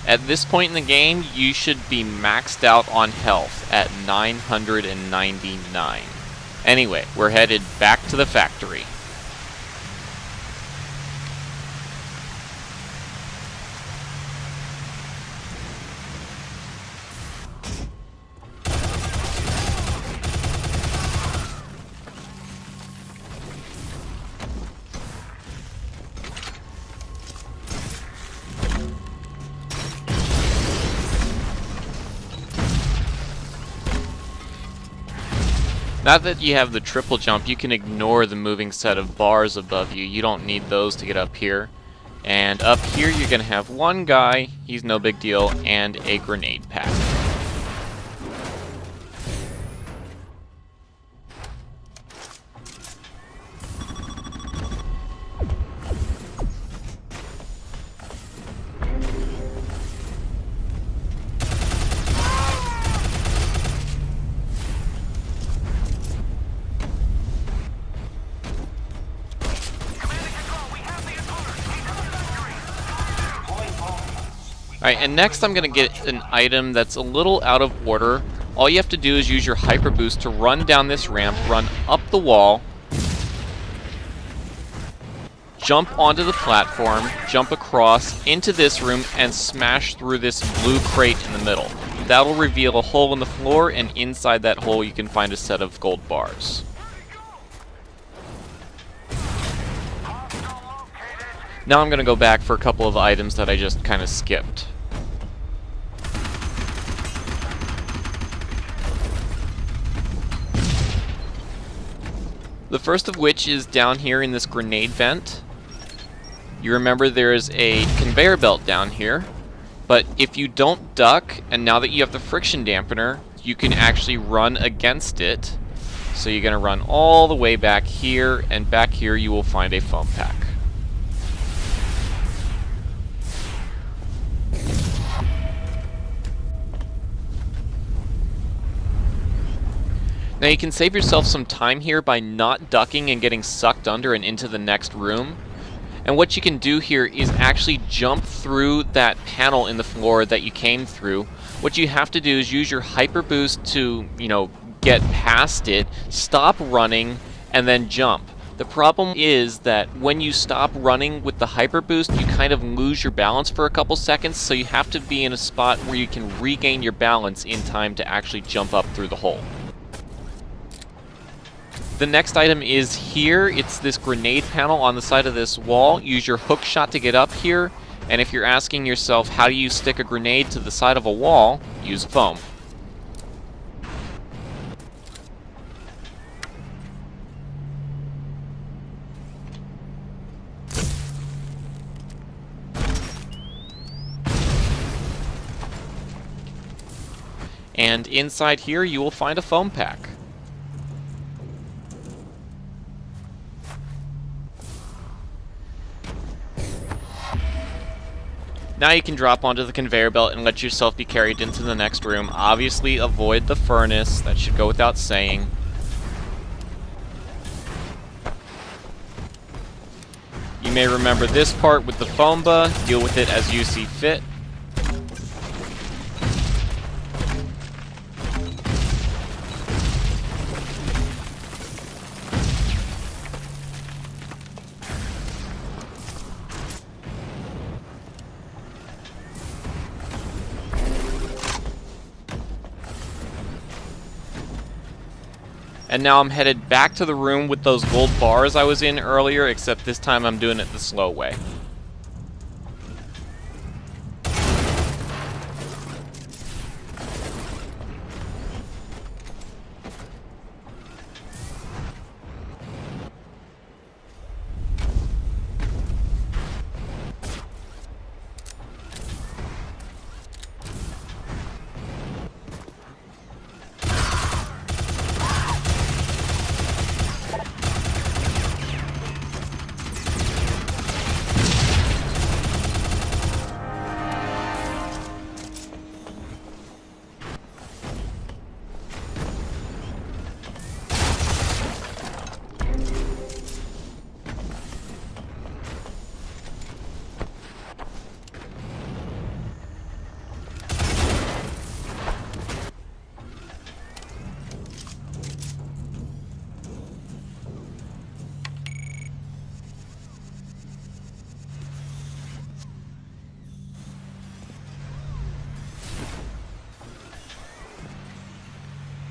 At this point in the game, you should be maxed out on health at 999. Anyway, we're headed back to the factory. Now that you have the triple jump, you can ignore the moving set of bars above you. You don't need those to get up here. And up here you're going to have one guy, he's no big deal, and a grenade pack. Alright, and next I'm going to get an item that's a little out of order. All you have to do is use your hyper boost to run down this ramp, run up the wall, jump onto the platform, jump across into this room, and smash through this blue crate in the middle. That'll reveal a hole in the floor, and inside that hole you can find a set of gold bars. Now I'm going to go back for a couple of items that I just kind of skipped. The first of which is down here in this grenade vent. You remember there is a conveyor belt down here, but if you don't duck, and now that you have the friction dampener, you can actually run against it. So you're going to run all the way back here, and back here you will find a foam pack. Now you can save yourself some time here by not ducking and getting sucked under and into the next room. And what you can do here is actually jump through that panel in the floor that you came through. What you have to do is use your hyper boost to, get past it, stop running, and then jump. The problem is that when you stop running with the hyper boost, you kind of lose your balance for a couple seconds, so you have to be in a spot where you can regain your balance in time to actually jump up through the hole. The next item is here. It's this grenade panel on the side of this wall. Use your hook shot to get up here. And if you're asking yourself, how do you stick a grenade to the side of a wall? Use foam. And inside here you will find a foam pack. Now you can drop onto the conveyor belt and let yourself be carried into the next room. Obviously avoid the furnace, that should go without saying. You may remember this part with the Fomba, deal with it as you see fit. And now I'm headed back to the room with those gold bars I was in earlier, except this time I'm doing it the slow way.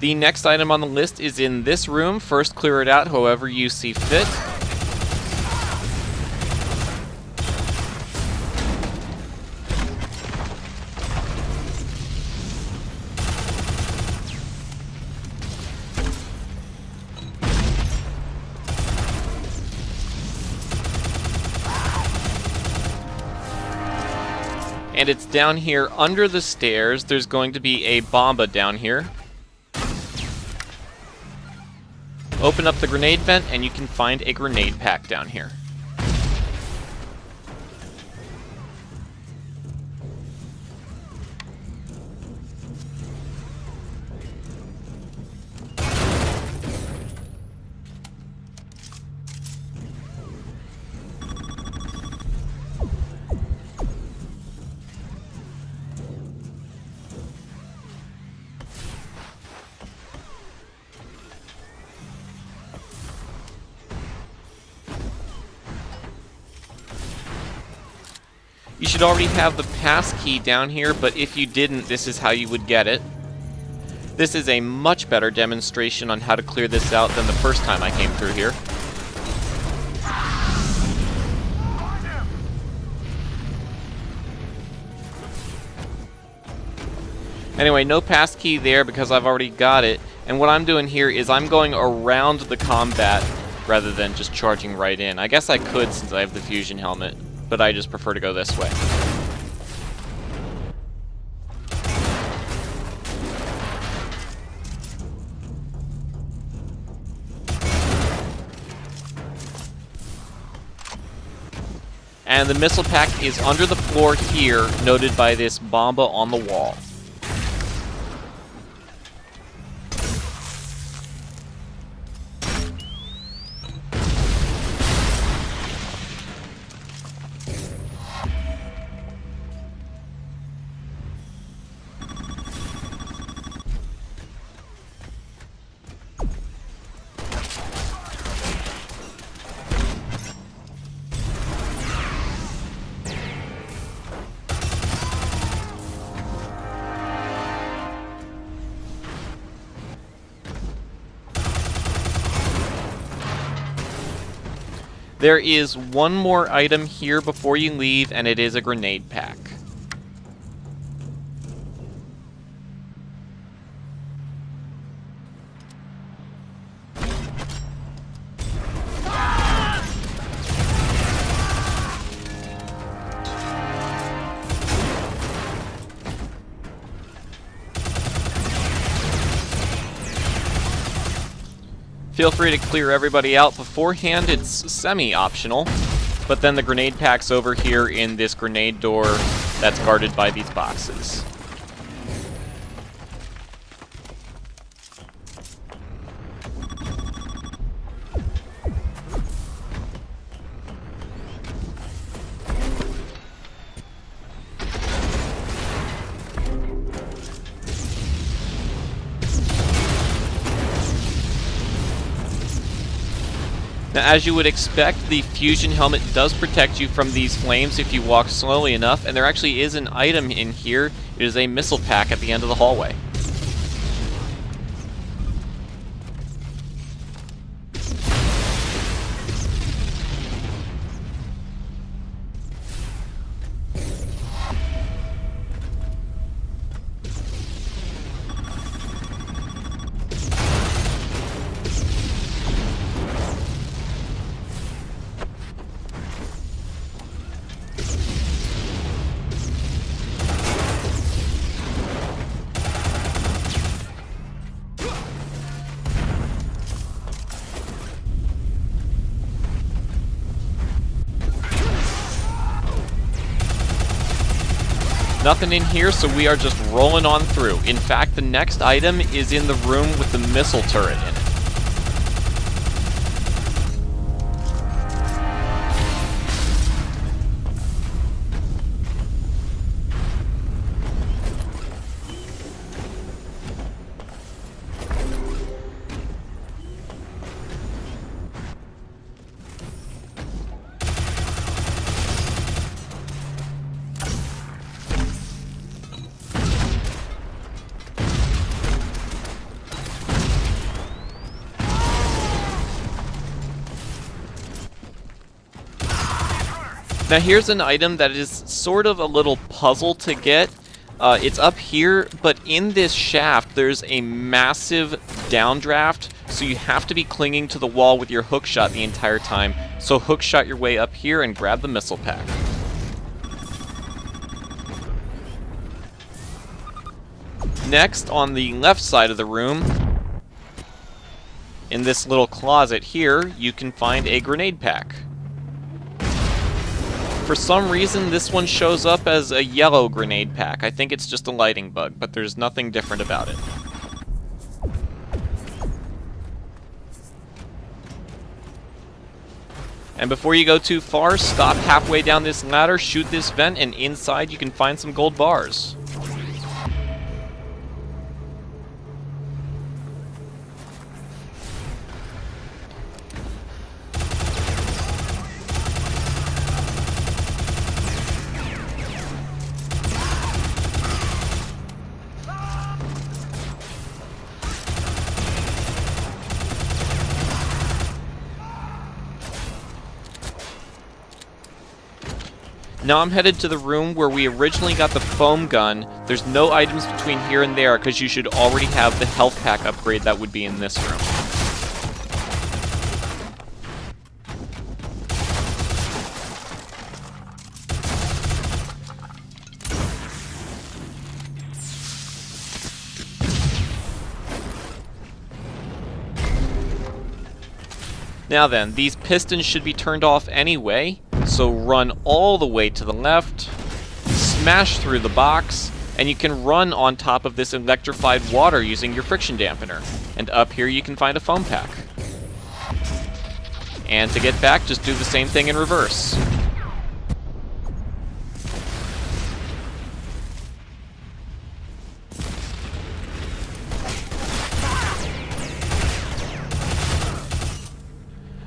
The next item on the list is in this room. First, clear it out however you see fit. And it's down here under the stairs. There's going to be a bomba down here. Open up the grenade vent and you can find a grenade pack down here. You should already have the pass key down here, but if you didn't, this is how you would get it. This is a much better demonstration on how to clear this out than the first time I came through here. Anyway, no pass key there because I've already got it, and what I'm doing here is I'm going around the combat rather than just charging right in. I guess I could since I have the fusion helmet, but I just prefer to go this way. And the missile pack is under the floor here, noted by this bomba on the wall. There is one more item here before you leave, and it is a grenade pack. Feel free to clear everybody out beforehand, it's semi-optional, but then the grenade pack's over here in this grenade door that's guarded by these boxes. Now, as you would expect, the fusion helmet does protect you from these flames if you walk slowly enough, and there actually is an item in here. It is a missile pack at the end of the hallway. Nothing in here, so we are just rolling on through. In fact, the next item is in the room with the missile turret in it. Now here's an item that is sort of a little puzzle to get. It's up here, but in this shaft there's a massive downdraft, so you have to be clinging to the wall with your hookshot the entire time. So hookshot your way up here and grab the missile pack. Next, on the left side of the room, in this little closet here, you can find a grenade pack. For some reason, this one shows up as a yellow grenade pack. I think it's just a lighting bug, but there's nothing different about it. And before you go too far, stop halfway down this ladder, shoot this vent, and inside you can find some gold bars. Now I'm headed to the room where we originally got the foam gun. There's no items between here and there because you should already have the health pack upgrade that would be in this room. Now then, these pistons should be turned off anyway. So run all the way to the left, smash through the box, and you can run on top of this electrified water using your friction dampener. And up here you can find a foam pack. And to get back, just do the same thing in reverse.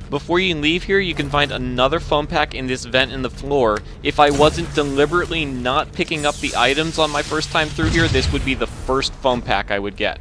Before you leave here, you can find another foam pack in this vent in the floor. If I wasn't deliberately not picking up the items on my first time through here, this would be the first foam pack I would get.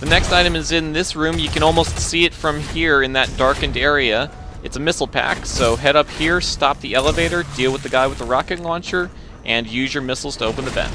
The next item is in this room. You can almost see it from here in that darkened area. It's a missile pack, so head up here, stop the elevator, deal with the guy with the rocket launcher, and use your missiles to open the vent.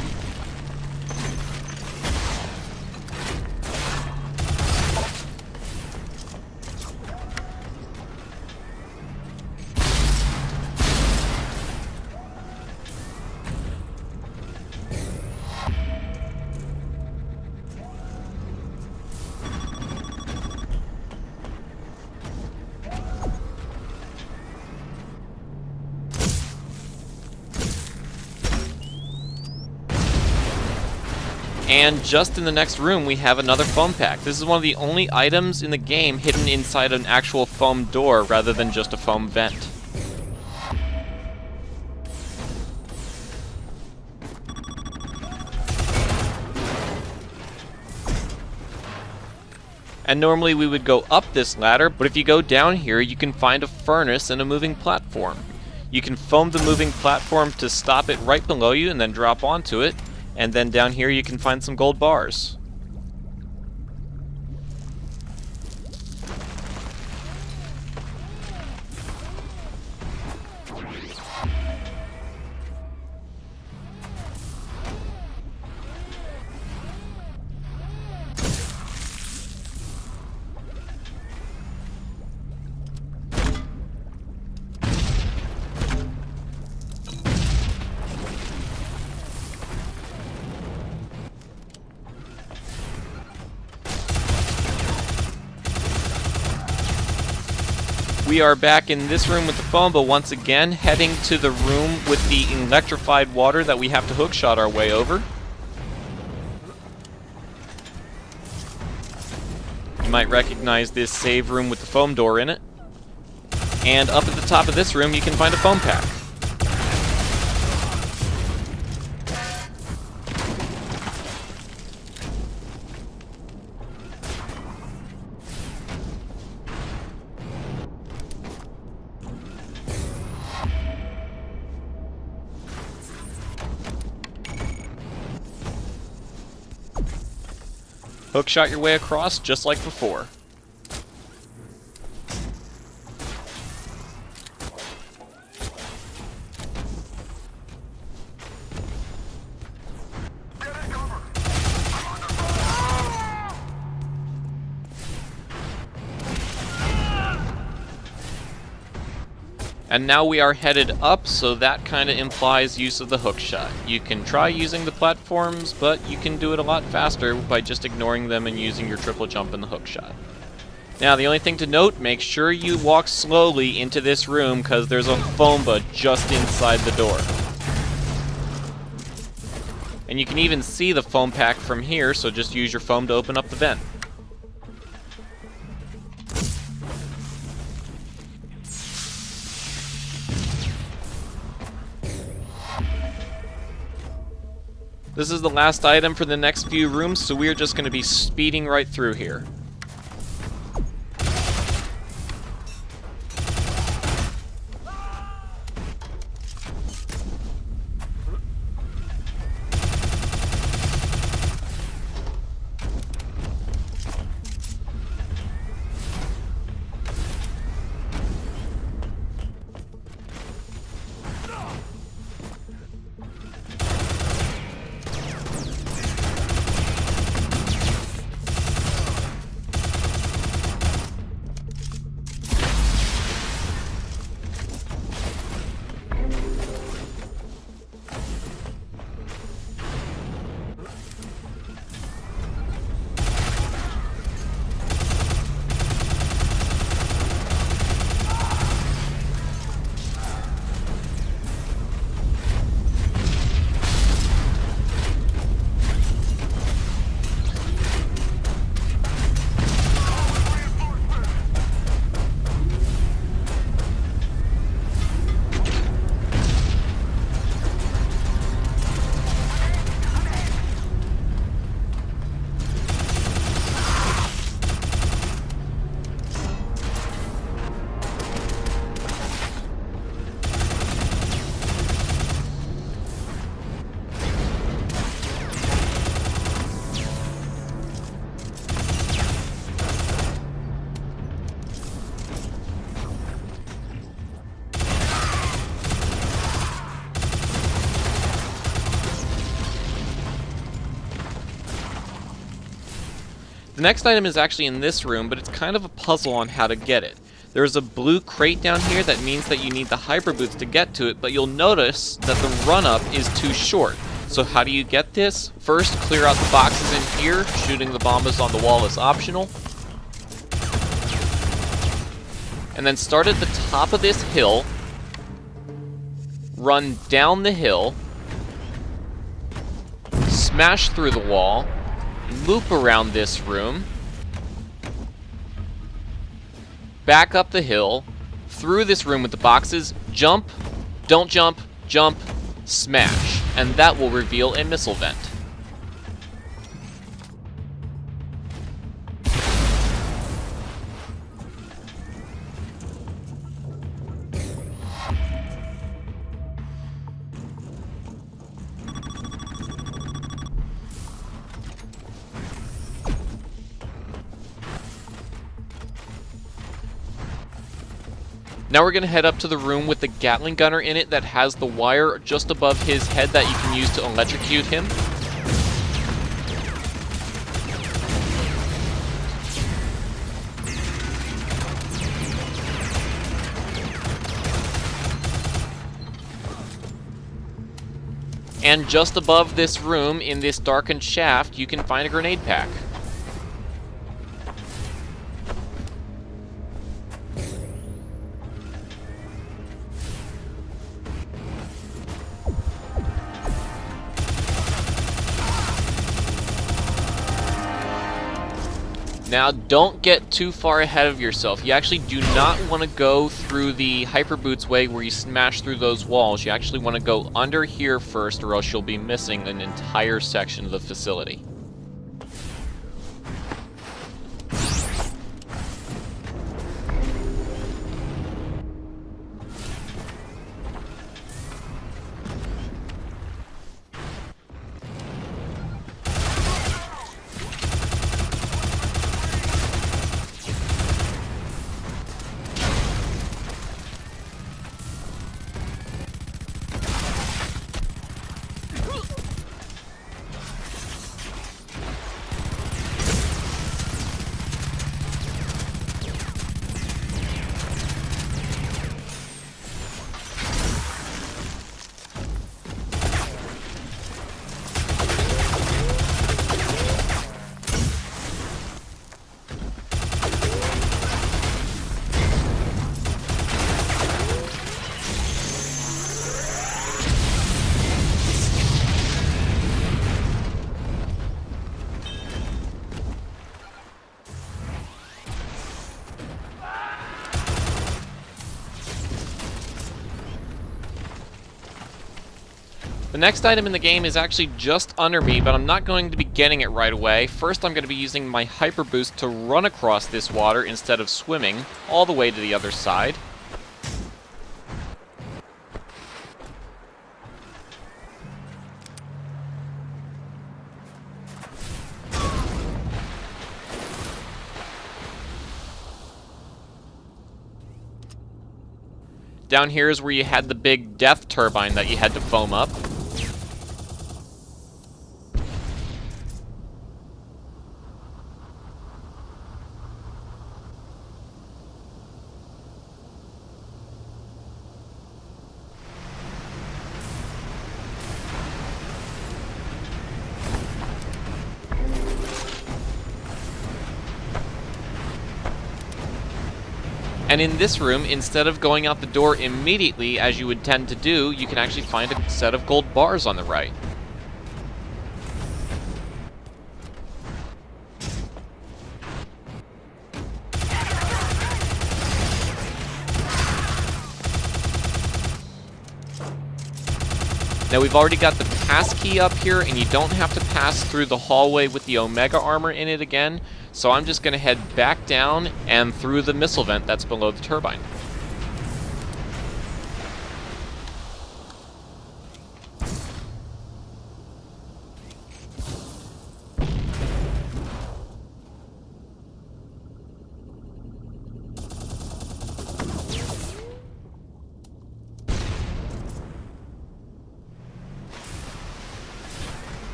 And just in the next room, we have another foam pack. This is one of the only items in the game hidden inside an actual foam door rather than just a foam vent. And normally we would go up this ladder, but if you go down here, you can find a furnace and a moving platform. You can foam the moving platform to stop it right below you and then drop onto it. And then down here you can find some gold bars. We are back in this room with the foam, but once again heading to the room with the electrified water that we have to hookshot our way over. You might recognize this save room with the foam door in it. And up at the top of this room you can find a foam pack. Hookshot your way across just like before. And now we are headed up, so that kind of implies use of the hookshot. You can try using the platforms, but you can do it a lot faster by just ignoring them and using your triple jump and the hookshot. Now, the only thing to note, make sure you walk slowly into this room, because there's a Fomba just inside the door. And you can even see the foam pack from here, so just use your foam to open up the vent. This is the last item for the next few rooms, so we're just going to be speeding right through here. The next item is actually in this room, but it's kind of a puzzle on how to get it. There's a blue crate down here that means that you need the hyper boots to get to it, but you'll notice that the run-up is too short. So how do you get this? First, clear out the boxes in here. Shooting the bombas on the wall is optional. And then start at the top of this hill. Run down the hill. Smash through the wall. Loop around this room, back up the hill, through this room with the boxes, jump, don't jump, jump, smash, and that will reveal a missile vent. Now we're going to head up to the room with the Gatling gunner in it that has the wire just above his head that you can use to electrocute him. And just above this room, in this darkened shaft, you can find a grenade pack. Now, don't get too far ahead of yourself. You actually do not want to go through the Hyper Boots way where you smash through those walls. You actually want to go under here first, or else you'll be missing an entire section of the facility. The next item in the game is actually just under me, but I'm not going to be getting it right away. First, I'm going to be using my Hyper Boost to run across this water instead of swimming all the way to the other side. Down here is where you had the big death turbine that you had to foam up. And in this room, instead of going out the door immediately, as you would tend to do, you can actually find a set of gold bars on the right. Now we've already got the pass key up here, and you don't have to pass through the hallway with the Omega armor in it again, so I'm just going to head back down and through the missile vent that's below the turbine.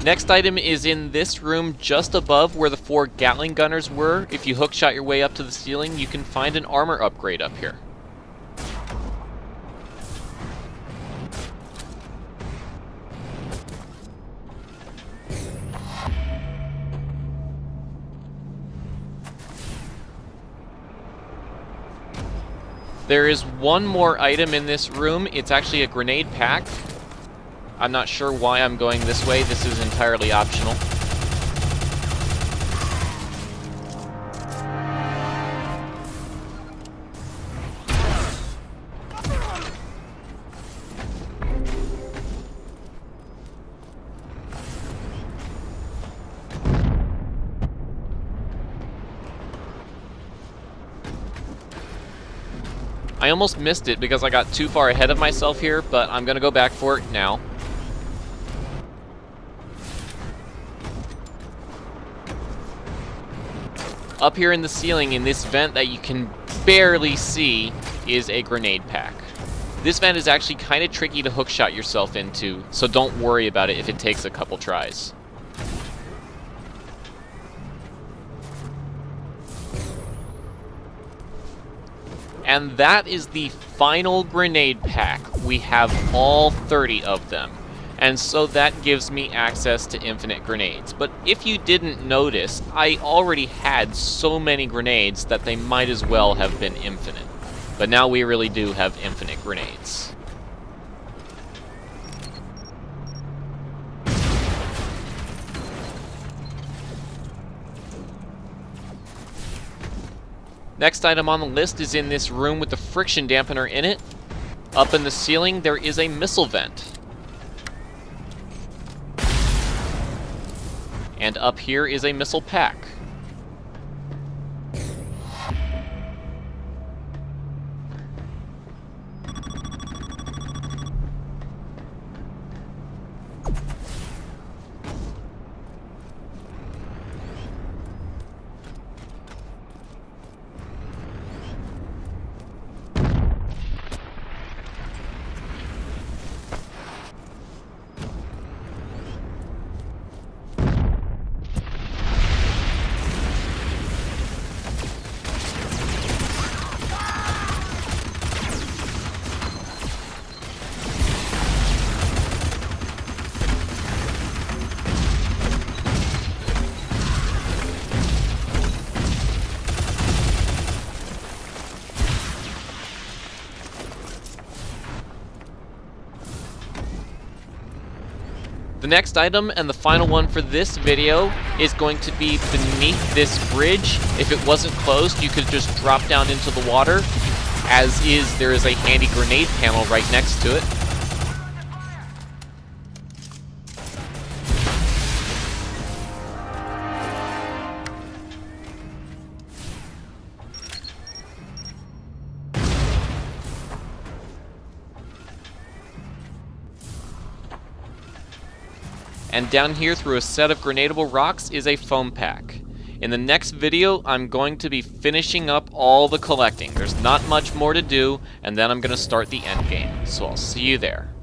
Next item is in this room just above where the 4 Gatling gunners were. If you hookshot your way up to the ceiling, you can find an armor upgrade up here. There is one more item in this room. It's actually a grenade pack. I'm not sure why I'm going this way. This is entirely optional. I almost missed it because I got too far ahead of myself here, but I'm going to go back for it now. Up here in the ceiling, in this vent that you can barely see, is a grenade pack. This vent is actually kind of tricky to hookshot yourself into, so don't worry about it if it takes a couple tries. And that is the final grenade pack. We have all 30 of them. And so that gives me access to infinite grenades. But if you didn't notice, I already had so many grenades that they might as well have been infinite. But now we really do have infinite grenades. Next item on the list is in this room with the friction dampener in it. Up in the ceiling, there is a missile vent. And up here is a missile pack. The next item, and the final one for this video, is going to be beneath this bridge. If it wasn't closed, you could just drop down into the water. As is, there is a handy grenade panel right next to it. And down here through a set of grenadable rocks is a foam pack. In the next video, I'm going to be finishing up all the collecting. There's not much more to do, and then I'm going to start the end game. So I'll see you there.